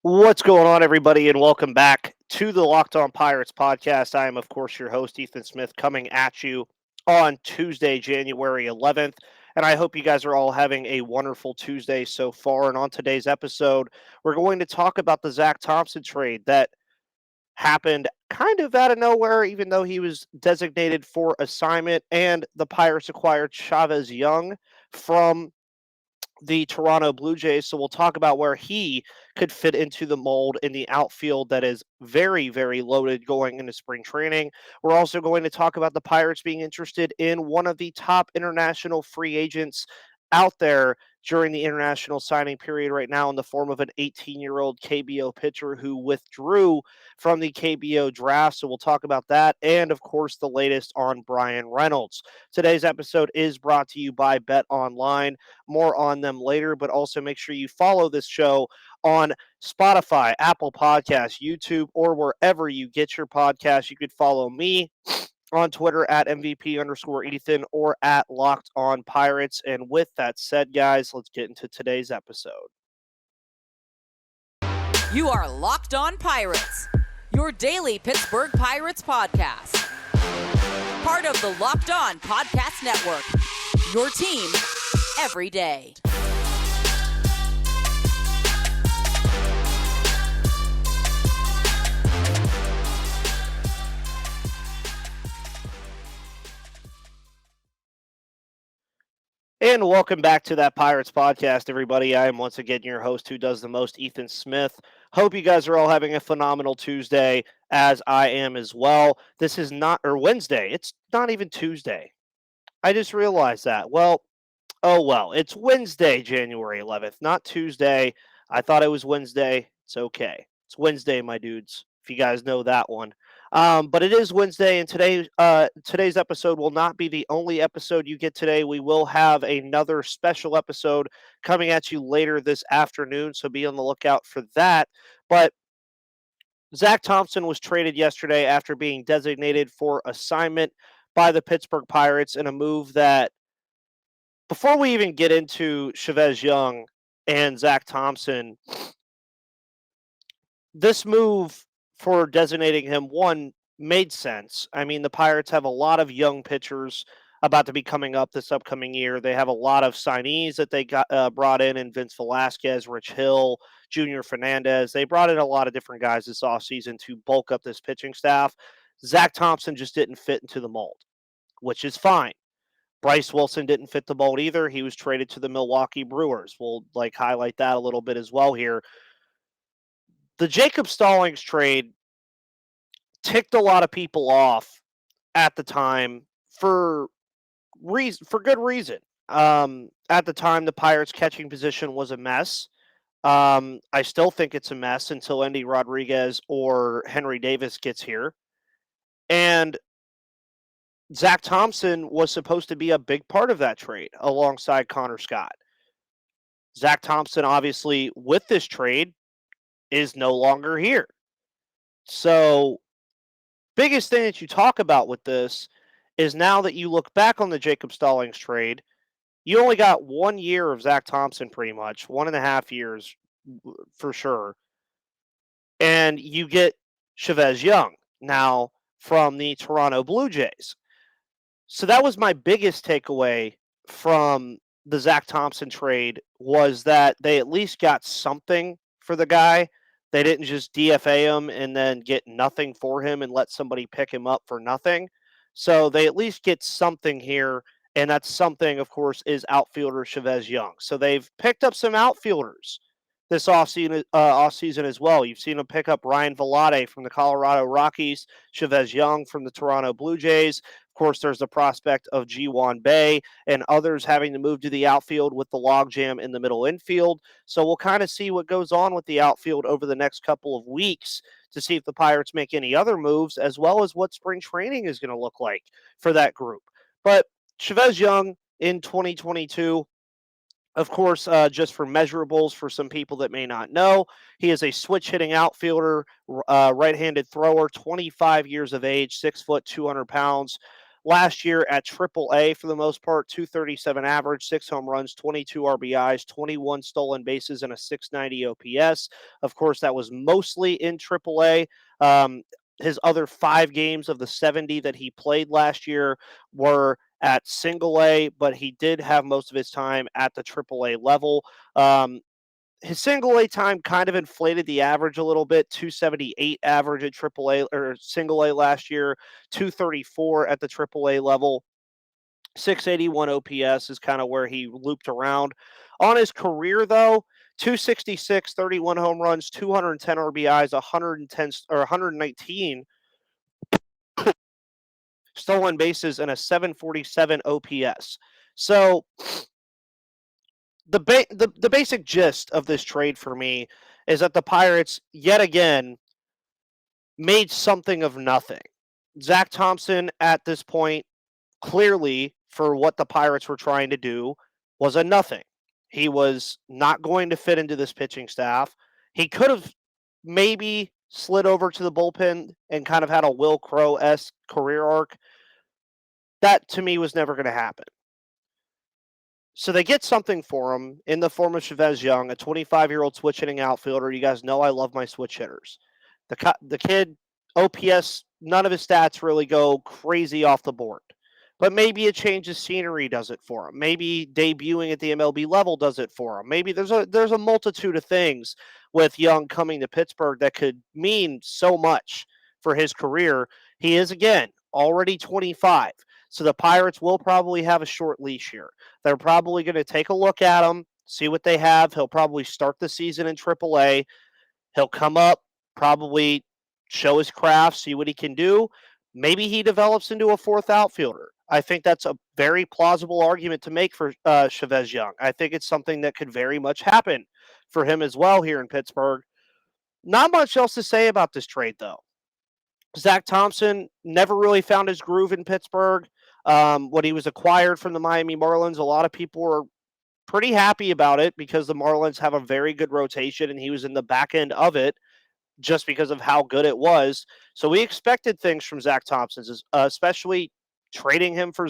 What's going on, everybody, and welcome back to the Locked On Pirates podcast. I am, of course, your host, Ethan Smith, coming at you on Tuesday, January 11th. And I hope you guys are all having a wonderful Tuesday so far. And on today's episode, we're going to talk about the Zach Thompson trade that happened kind of out of nowhere, even though he was designated for assignment. And the Pirates acquired Chavez Young from the Toronto Blue Jays. So we'll talk about where he could fit into the mold in the outfield that is very, very loaded going into spring training. We're also going to talk about the Pirates being interested in one of the top international free agents out there during the international signing period right now in the form of an 18-year-old KBO pitcher who withdrew from the KBO draft. So we'll talk about that and, of course, the latest on Bryan Reynolds. Today's episode is brought to you by Bet Online. More on them later, but also make sure you follow this show on Spotify, Apple Podcasts, YouTube, or wherever you get your podcasts. You could follow me on Twitter at MVP_Ethan or at Locked On Pirates. And with that said, guys, let's get into today's episode. You are Locked On Pirates, your daily Pittsburgh Pirates podcast. Part of the Locked On Podcast Network, your team every day. And welcome back to that Pirates podcast, everybody. I am once again your host who does the most, Ethan Smith. Hope you guys are all having a phenomenal Tuesday, as I am as well. This is not, or Wednesday. It's not even Tuesday. I just realized that. Well, it's Wednesday, January 11th, not Tuesday. I thought it was Wednesday. It's okay. It's Wednesday, my dudes, if you guys know that one. But it is Wednesday, and today's episode will not be the only episode you get today. We will have another special episode coming at you later this afternoon, so be on the lookout for that. But Zach Thompson was traded yesterday after being designated for assignment by the Pittsburgh Pirates in a move that, before we even get into Chavez Young and Zach Thompson, this move for designating him, one, made sense. I mean, the Pirates have a lot of young pitchers about to be coming up this upcoming year. They have a lot of signees that they got brought in Vince Velasquez, Rich Hill, Junior Fernandez. They brought in a lot of different guys this offseason to bulk up this pitching staff. Zach Thompson just didn't fit into the mold, which is fine. Bryce Wilson didn't fit the mold either. He was traded to the Milwaukee Brewers. We'll highlight that a little bit as well here. The Jacob Stallings trade ticked a lot of people off at the time for good reason. At the time, the Pirates' catching position was a mess. I still think it's a mess until Endy Rodriguez or Henry Davis gets here. And Zach Thompson was supposed to be a big part of that trade alongside Connor Scott. Zach Thompson, obviously, with this trade, is no longer here. So, biggest thing that you talk about with this is now that you look back on the Jacob Stallings trade, you only got 1 year of Zach Thompson, pretty much, 1.5 years for sure. And you get Chavez Young now from the Toronto Blue Jays. So that was my biggest takeaway from the Zach Thompson trade, was that they at least got something for the guy. They didn't just DFA him and then get nothing for him and let somebody pick him up for nothing. So they at least get something here, and that something, of course, is outfielder Chavez Young. So they've picked up some outfielders this offseason as well. You've seen them pick up Ryan Velarde from the Colorado Rockies, Chavez Young from the Toronto Blue Jays. Of course, there's the prospect of Ji-Hwan Bae and others having to move to the outfield with the logjam in the middle infield. So we'll kind of see what goes on with the outfield over the next couple of weeks to see if the Pirates make any other moves, as well as what spring training is going to look like for that group. But Chavez Young in 2022, of course, just for measurables for some people that may not know, he is a switch-hitting outfielder, right-handed thrower, 25 years of age, 6 foot, 200 pounds. last year at AAA for the most part, 237 average, 6 home runs, 22 RBIs, 21 stolen bases, and a 690 OPS. Of course, that was mostly in AAA. His other 5 games of the 70 that he played last year were at single A, but he did have most of his time at the AAA level. His single A time kind of inflated the average a little bit. 278 average at AAA or single A last year, 234 at the AAA level. 681 OPS is kind of where he looped around. On his career, though, 266, 31 home runs, 210 RBIs, 110 or 119 stolen bases, and a 747 OPS. So the basic gist of this trade for me is that the Pirates yet again made something of nothing. Zach Thompson at this point, clearly for what the Pirates were trying to do, was a nothing. He was not going to fit into this pitching staff. He could have maybe slid over to the bullpen and kind of had a Will Crowe-esque career arc. That to me was never going to happen. So they get something for him in the form of Chavez Young, a 25-year-old switch hitting outfielder. You guys know I love my switch hitters. The kid, OPS, none of his stats really go crazy off the board. But maybe a change of scenery does it for him. Maybe debuting at the MLB level does it for him. Maybe there's a multitude of things with Young coming to Pittsburgh that could mean so much for his career. He is, again, already 25. So the Pirates will probably have a short leash here. They're probably going to take a look at him, see what they have. He'll probably start the season in AAA. He'll come up, probably show his craft, see what he can do. Maybe he develops into a fourth outfielder. I think that's a very plausible argument to make for Chavez Young. I think it's something that could very much happen for him as well here in Pittsburgh. Not much else to say about this trade, though. Zach Thompson never really found his groove in Pittsburgh. When he was acquired from the Miami Marlins, a lot of people were pretty happy about it because the Marlins have a very good rotation and he was in the back end of it just because of how good it was. So we expected things from Zach Thompson, especially trading him for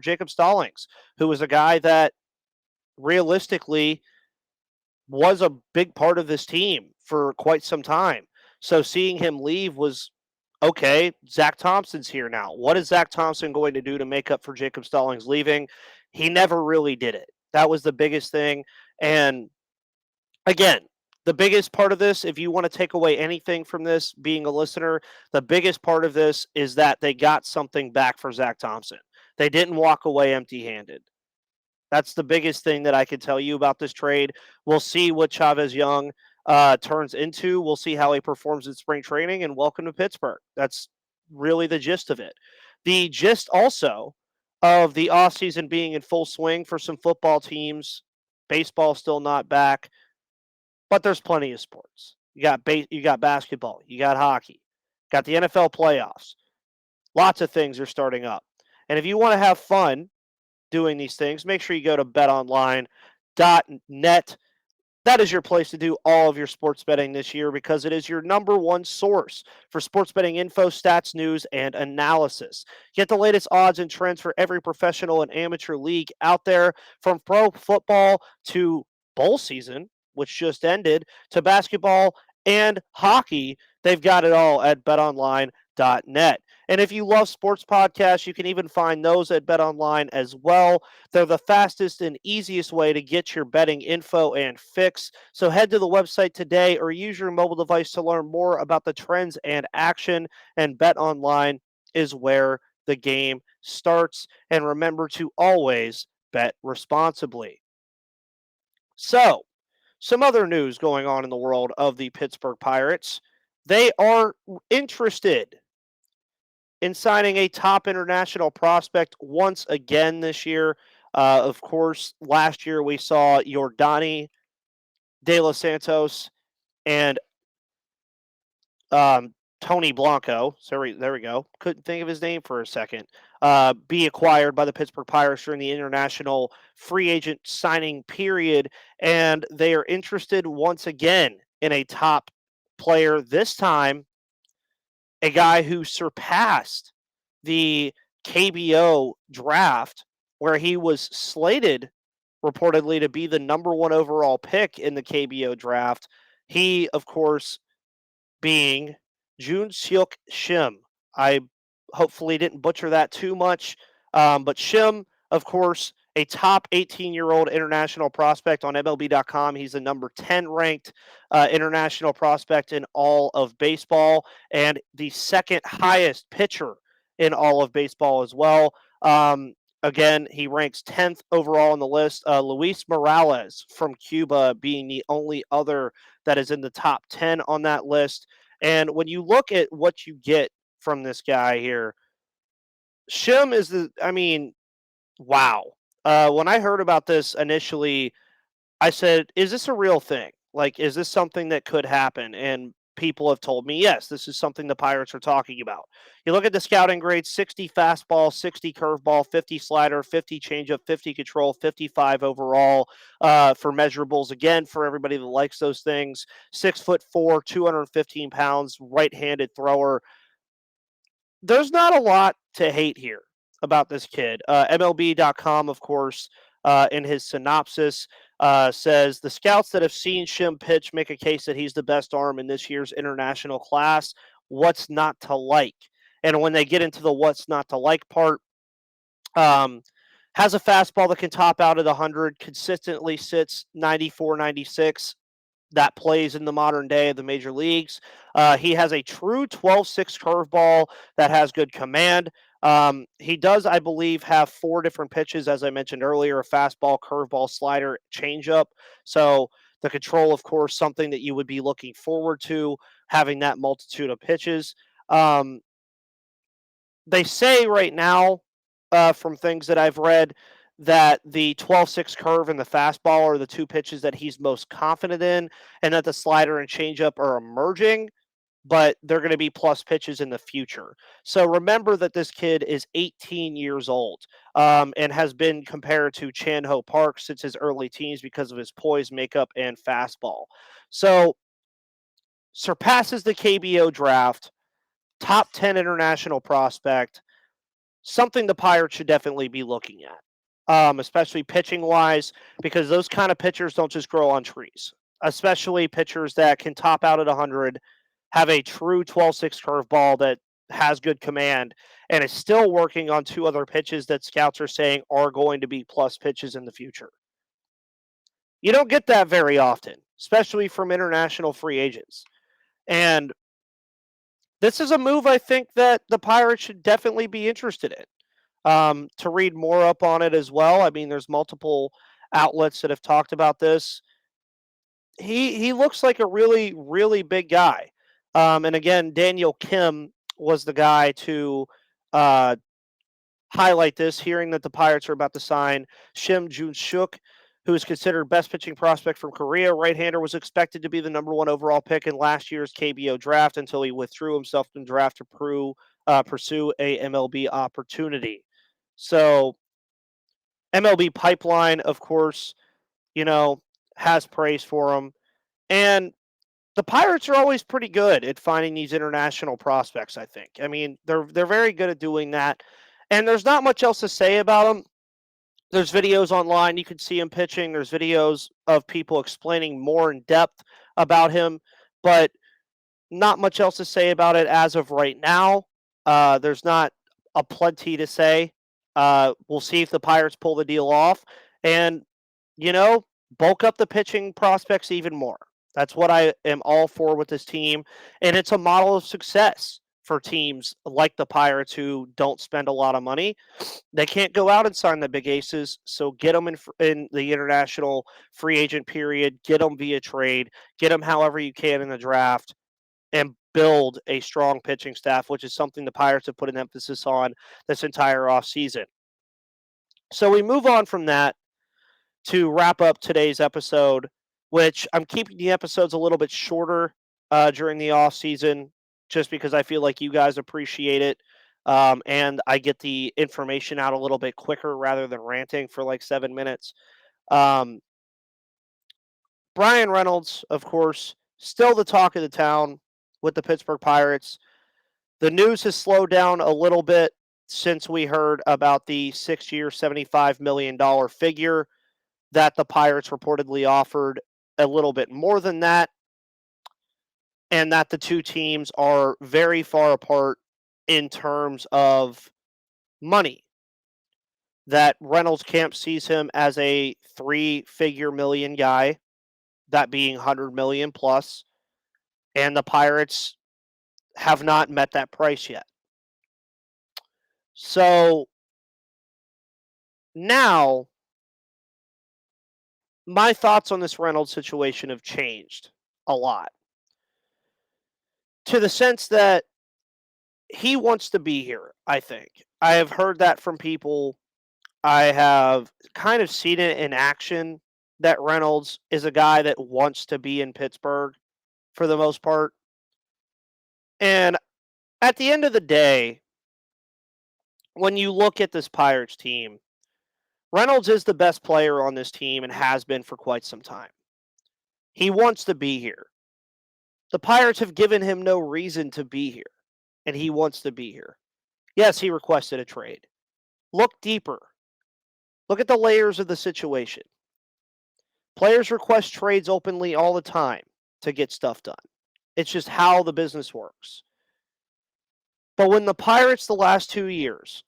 Jacob Stallings, who was a guy that realistically was a big part of this team for quite some time. So seeing him leave was, okay, Zach Thompson's here now. What is Zach Thompson going to do to make up for Jacob Stallings leaving? He never really did it. That was the biggest thing. And again, the biggest part of this, if you want to take away anything from this being a listener, the biggest part of this is that they got something back for Zach Thompson. They didn't walk away empty-handed. That's the biggest thing that I can tell you about this trade. We'll see what Chavez Young turns into. We'll see how he performs in spring training, and welcome to Pittsburgh. That's really the gist of it. The gist also of the offseason being in full swing for some football teams. Baseball still not back, but there's plenty of sports. You got basketball, you got hockey, got the NFL playoffs. Lots of things are starting up. And if you want to have fun doing these things, make sure you go to betonline.net. That is your place to do all of your sports betting this year because it is your number one source for sports betting info, stats, news, and analysis. Get the latest odds and trends for every professional and amateur league out there, from pro football to bowl season, which just ended, to basketball and hockey. They've got it all at betonline.net. And if you love sports podcasts, you can even find those at BetOnline as well. They're the fastest and easiest way to get your betting info and fix. So head to the website today or use your mobile device to learn more about the trends and action. And BetOnline is where the game starts. And remember to always bet responsibly. So, some other news going on in the world of the Pittsburgh Pirates. They are interested in signing a top international prospect once again this year. Of course, last year we saw Yordany De Los Santos and Tony Blanco. Sorry, there we go. Couldn't think of his name for a second. Be acquired by the Pittsburgh Pirates during the international free agent signing period. And they are interested once again in a top player, this time a guy who surpassed the KBO Draft, where he was slated reportedly to be the number 1 overall pick in the KBO Draft. He, of course, being Jun-seok Shim. I hopefully didn't butcher that too much, but Shim, of course, a top 18-year-old international prospect on MLB.com. He's the number 10 ranked international prospect in all of baseball and the second highest pitcher in all of baseball as well. Again, he ranks 10th overall on the list. Luis Morales from Cuba being the only other that is in the top 10 on that list. And when you look at what you get from this guy here, Shim is wow. When I heard about this initially, I said, is this a real thing? Like, is this something that could happen? And people have told me, yes, this is something the Pirates are talking about. You look at the scouting grades: 60 fastball, 60 curveball, 50 slider, 50 changeup, 50 control, 55 overall for measurables. Again, for everybody that likes those things, 6'4", 215 pounds, right-handed thrower. There's not a lot to hate here about this kid. MLB.com, of course, in his synopsis, says the scouts that have seen Shim pitch make a case that he's the best arm in this year's international class. What's not to like? And when they get into the what's not to like part, has a fastball that can top out at 100, consistently sits 94, 96. That plays in the modern day of the major leagues. He has a true 12-6 curveball that has good command. He does, I believe, have 4 different pitches, as I mentioned earlier: a fastball, curveball, slider, changeup. So the control, of course, something that you would be looking forward to, having that multitude of pitches. They say right now, from things that I've read, that the 12-6 curve and the fastball are the 2 pitches that he's most confident in, and that the slider and changeup are emerging, but they're going to be plus pitches in the future. So remember that this kid is 18 years old, and has been compared to Chan-Ho Park since his early teens because of his poise, makeup, and fastball. So surpasses the KBO draft, top 10 international prospect, something the Pirates should definitely be looking at, especially pitching wise, because those kind of pitchers don't just grow on trees, especially pitchers that can top out at 100, have a true 12-6 curveball that has good command, and is still working on 2 other pitches that scouts are saying are going to be plus pitches in the future. You don't get that very often, especially from international free agents. And this is a move I think that the Pirates should definitely be interested in. To read more up on it as well, I mean, there's multiple outlets that have talked about this. He looks like a really, really big guy. And again, Daniel Kim was the guy to uh, highlight this, hearing that the Pirates are about to sign Shim Jun-seok, who is considered best pitching prospect from Korea. Right-hander, was expected to be the number 1 overall pick in last year's KBO draft until he withdrew himself from the draft to pursue a MLB opportunity. So MLB Pipeline, of course, has praise for him. And the Pirates are always pretty good at finding these international prospects, I think. I mean, they're very good at doing that. And there's not much else to say about them. There's videos online. You can see him pitching. There's videos of people explaining more in depth about him. But not much else to say about it as of right now. There's not a plenty to say. We'll see if the Pirates pull the deal off and, bulk up the pitching prospects even more. That's what I am all for with this team. And it's a model of success for teams like the Pirates who don't spend a lot of money. They can't go out and sign the big aces, so get them in the international free agent period, get them via trade, get them however you can in the draft, and build a strong pitching staff, which is something the Pirates have put an emphasis on this entire offseason. So we move on from that to wrap up today's episode, which I'm keeping the episodes a little bit shorter during the offseason just because I feel like you guys appreciate it. And I get the information out a little bit quicker rather than ranting for like 7 minutes. Bryan Reynolds, of course, still the talk of the town with the Pittsburgh Pirates. The news has slowed down a little bit since we heard about the 6-year, $75 million figure that the Pirates reportedly offered, a little bit more than that, and that the two teams are very far apart in terms of money. That Reynolds camp sees him as a 3-figure million guy, that being 100 million plus, and the Pirates have not met that price yet. So now my thoughts on this Reynolds situation have changed a lot, to the sense that he wants to be here, I think. I have heard that from people. I have kind of seen it in action that Reynolds is a guy that wants to be in Pittsburgh for the most part. And at the end of the day, when you look at this Pirates team, Reynolds is the best player on this team and has been for quite some time. He wants to be here. The Pirates have given him no reason to be here, and he wants to be here. Yes, he requested a trade. Look deeper. Look at the layers of the situation. Players request trades openly all the time to get stuff done. It's just how the business works. But when the Pirates the last 2 years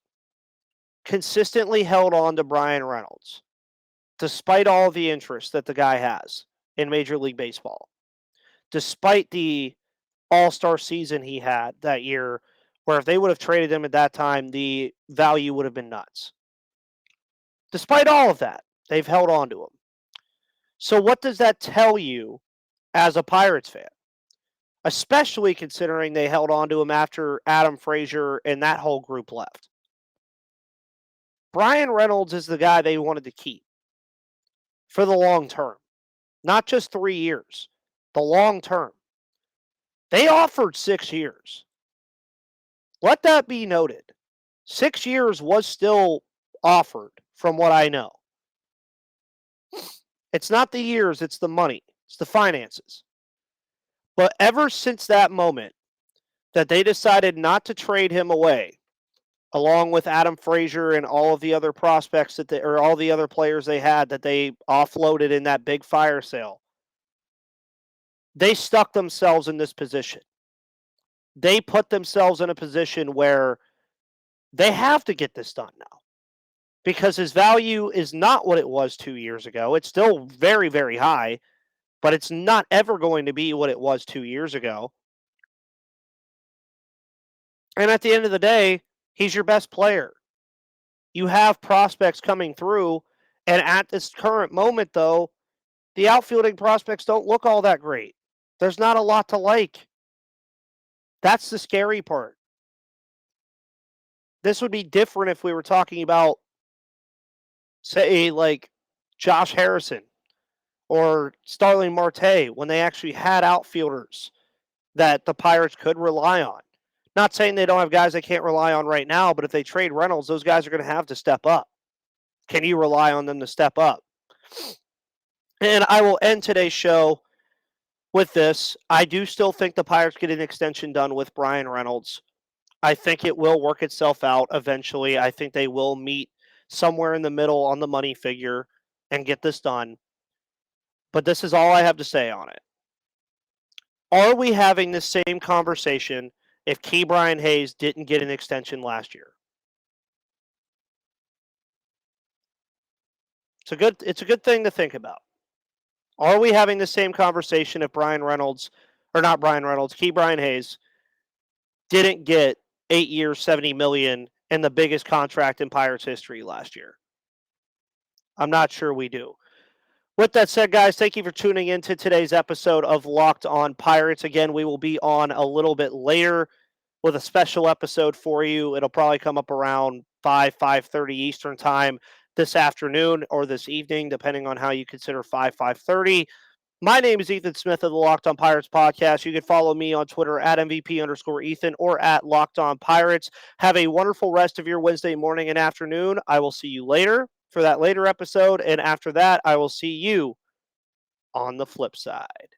consistently held on to Bryan Reynolds, despite all the interest that the guy has in Major League Baseball, despite the all-star season he had that year, where if they would have traded him at that time, the value would have been nuts. Despite all of that, they've held on to him. So what does that tell you as a Pirates fan? Especially considering they held on to him after Adam Frazier and that whole group left. Bryan Reynolds is the guy they wanted to keep for the long term. Not just 3 years, the long term. They offered 6 years. Let that be noted. 6 years was still offered, from what I know. It's not the years, it's the money. It's the finances. But ever since that moment that they decided not to trade him away, along with Adam Frazier and all of the other prospects or all the other players they had that they offloaded in that big fire sale, they stuck themselves in this position. They put themselves in a position where they have to get this done now, because his value is not what it was 2 years ago. It's still very, very high, but it's not ever going to be what it was 2 years ago. And at the end of the day, he's your best player. You have prospects coming through, and at this current moment, though, the outfielding prospects don't look all that great. There's not a lot to like. That's the scary part. This would be different if we were talking about, say, like Josh Harrison or Starling Marte, when they actually had outfielders that the Pirates could rely on. Not saying they don't have guys they can't rely on right now, but if they trade Reynolds, those guys are going to have to step up. Can you rely on them to step up? And I will end today's show with this. I do still think the Pirates get an extension done with Bryan Reynolds. I think it will work itself out eventually. I think they will meet somewhere in the middle on the money figure and get this done. But this is all I have to say on it. Are we having the same conversation if Ke'Bryan Hayes didn't get an extension last year? It's a good thing to think about. Are we having the same conversation if Ke'Bryan Hayes didn't get 8 years, $70 million, and the biggest contract in Pirates history last year? I'm not sure we do. With that said, guys, thank you for tuning in to today's episode of Locked On Pirates. Again, we will be on a little bit later with a special episode for you. It'll probably come up around 5:30 Eastern time this afternoon or this evening, depending on how you consider 5:30. My name is Ethan Smith of the Locked On Pirates podcast. You can follow me on Twitter at MVP_Ethan or at Locked On Pirates. Have a wonderful rest of your Wednesday morning and afternoon. I will see you later for that later episode. And after that, I will see you on the flip side.